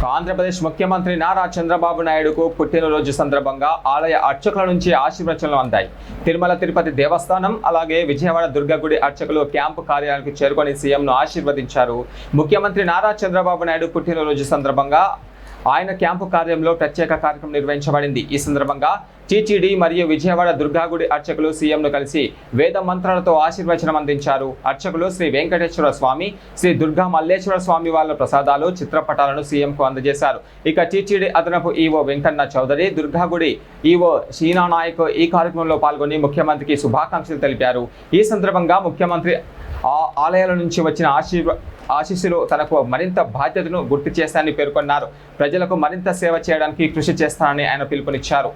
ఆంధ్రప్రదేశ్ ముఖ్యమంత్రి నారా చంద్రబాబు నాయుడుకు పుట్టినరోజు సందర్భంగా ఆలయ అర్చకుల నుంచి ఆశీర్వచనాలు అందాయి. తిరుమల తిరుపతి దేవస్థానం అలాగే విజయవాడ దుర్గగుడి అర్చకులు క్యాంపు కార్యాలయానికి చేరుకొని సీఎంను ఆశీర్వదించారు. ముఖ్యమంత్రి నారా చంద్రబాబు నాయుడు పుట్టినరోజు సందర్భంగా ఆయన క్యాంపు కార్యంలో ప్రత్యేక కార్యక్రమం నిర్వహించబడింది. ఈ సందర్భంగా టీటీడీ మరియు విజయవాడ దుర్గాగుడి అర్చకులు సీఎంను కలిసి వేద మంత్రాలతో ఆశీర్వచనం అందించారు. అర్చకులు శ్రీ వెంకటేశ్వర స్వామి, శ్రీ దుర్గా మల్లేశ్వర స్వామి వాళ్ళ ప్రసాదాలు, చిత్రపటాలను సీఎంకు అందజేశారు. ఇక టీటీడీ అదనపు ఈవో వెంకన్న చౌదరి, దుర్గాగుడి ఈవో షీనా నాయక్ ఈ కార్యక్రమంలో పాల్గొని ముఖ్యమంత్రికి శుభాకాంక్షలు తెలిపారు. ఈ సందర్భంగా ముఖ్యమంత్రి ఆలయాల నుంచి వచ్చిన ఆశీస్సులు తనకు మరింత బాధ్యతను గుర్తు చేస్తానని పేర్కొన్నారు. ప్రజలకు మరింత సేవ చేయడానికి కృషి చేస్తానని ఆయన పిలుపునిచ్చారు.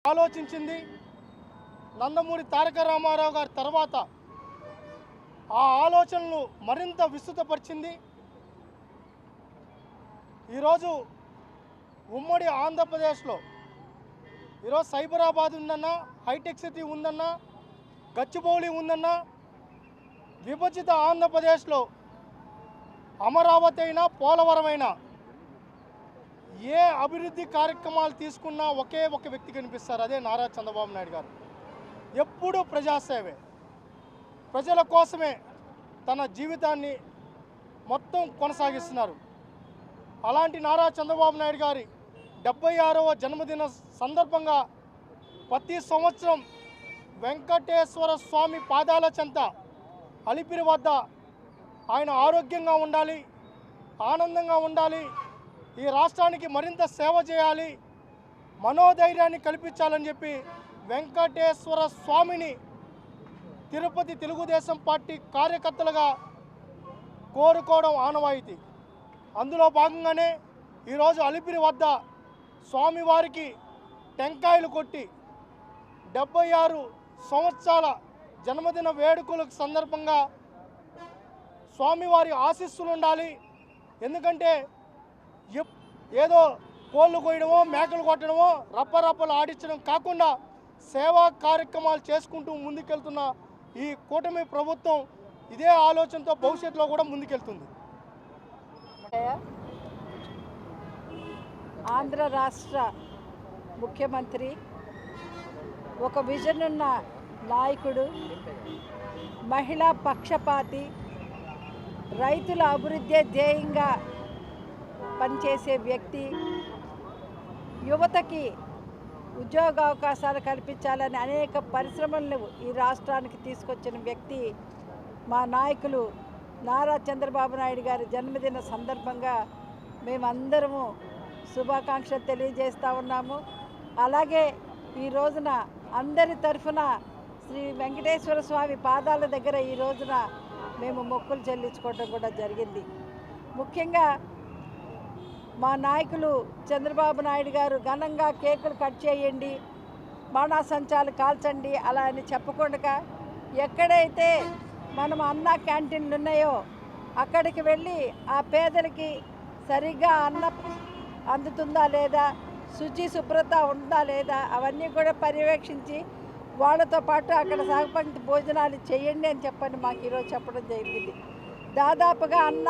ఆలోచించింది నందమూరి తారక రామారావు గారి తర్వాత ఆ ఆలోచనలు మరింత విస్తృతపరిచింది. ఈరోజు ఉమ్మడి ఆంధ్రప్రదేశ్లో ఈరోజు సైబరాబాద్ ఉందన్నా, హైటెక్ సిటీ ఉందన్నా, గచ్చిబౌలి ఉందన్నా, విభజిత ఆంధ్రప్రదేశ్లో అమరావతి అయినా, పోలవరం అయినా ఏ అభివృద్ధి కార్యక్రమాలు తీసుకున్నా ఒకే ఒక వ్యక్తి కనిపిస్తారు, అదే నారా చంద్రబాబు నాయుడు గారు. ఎప్పుడూ ప్రజాసేవే, ప్రజల కోసమే తన జీవితాన్ని మొత్తం కొనసాగిస్తున్నారు. అలాంటి నారా చంద్రబాబు నాయుడు గారి 76వ జన్మదిన సందర్భంగా ప్రతి సంవత్సరం వెంకటేశ్వర స్వామి పాదాల చెంత అలిపిరి వద్ద ఆయన ఆరోగ్యంగా ఉండాలి, ఆనందంగా ఉండాలి, ఈ రాష్ట్రానికి మరింత సేవ చేయాలి, మనోధైర్యాన్ని కల్పించాలని చెప్పి వెంకటేశ్వర స్వామిని తిరుపతి తెలుగుదేశం పార్టీ కార్యకర్తలుగా కోరుకోవడం ఆనవాయితీ. అందులో భాగంగానే ఈరోజు అలిపిరి వద్ద స్వామివారికి టెంకాయలు కొట్టి 76 సంవత్సరాల జన్మదిన వేడుకల సందర్భంగా స్వామివారి ఆశీస్సులు ఉండాలి. ఎందుకంటే ఏదో కోళ్ళు కోయడమో, మేకలు కొట్టడమో, రప్పరప్పలు ఆడించడం కాకుండా సేవా కార్యక్రమాలు చేసుకుంటూ ముందుకెళ్తున్న ఈ కూటమి ప్రభుత్వం ఇదే ఆలోచనతో భవిష్యత్తులో కూడా ముందుకెళ్తుంది. ఆంధ్ర రాష్ట్ర ముఖ్యమంత్రి ఒక విజన్ ఉన్న నాయకుడు, మహిళా పక్షపాతి, రైతుల అభివృద్ధి ధ్యేయంగా పనిచేసే వ్యక్తి, యువతకి ఉద్యోగ అవకాశాలు కల్పించాలని అనేక పరిశ్రమలను ఈ రాష్ట్రానికి తీసుకొచ్చిన వ్యక్తి మా నాయకులు నారా చంద్రబాబు నాయుడు గారి జన్మదిన సందర్భంగా మేమందరము శుభాకాంక్షలు తెలియజేస్తూ ఉన్నాము. అలాగే ఈ రోజున అందరి తరఫున శ్రీ వెంకటేశ్వర స్వామి పాదాల దగ్గర ఈ రోజున మేము మొక్కులు చెల్లించుకోవడం కూడా జరిగింది. ముఖ్యంగా మా నాయకులు చంద్రబాబు నాయుడు గారు ఘనంగా కేకులు కట్ చేయండి, బాణాసంచాలు కాల్చండి అలా అని చెప్పకుండా ఎక్కడైతే మనం అన్న క్యాంటీన్లు ఉన్నాయో అక్కడికి వెళ్ళి ఆ పేదలకి సరిగ్గా అన్నం అందుతుందా లేదా, శుభ్రత ఉందా లేదా అవన్నీ కూడా పర్యవేక్షించి వాళ్ళతో పాటు అక్కడ సహపంక్తి భోజనాలు చేయండి అని చెప్పని మాకు ఈరోజు చెప్పడం జరిగింది. దాదాపుగా అన్న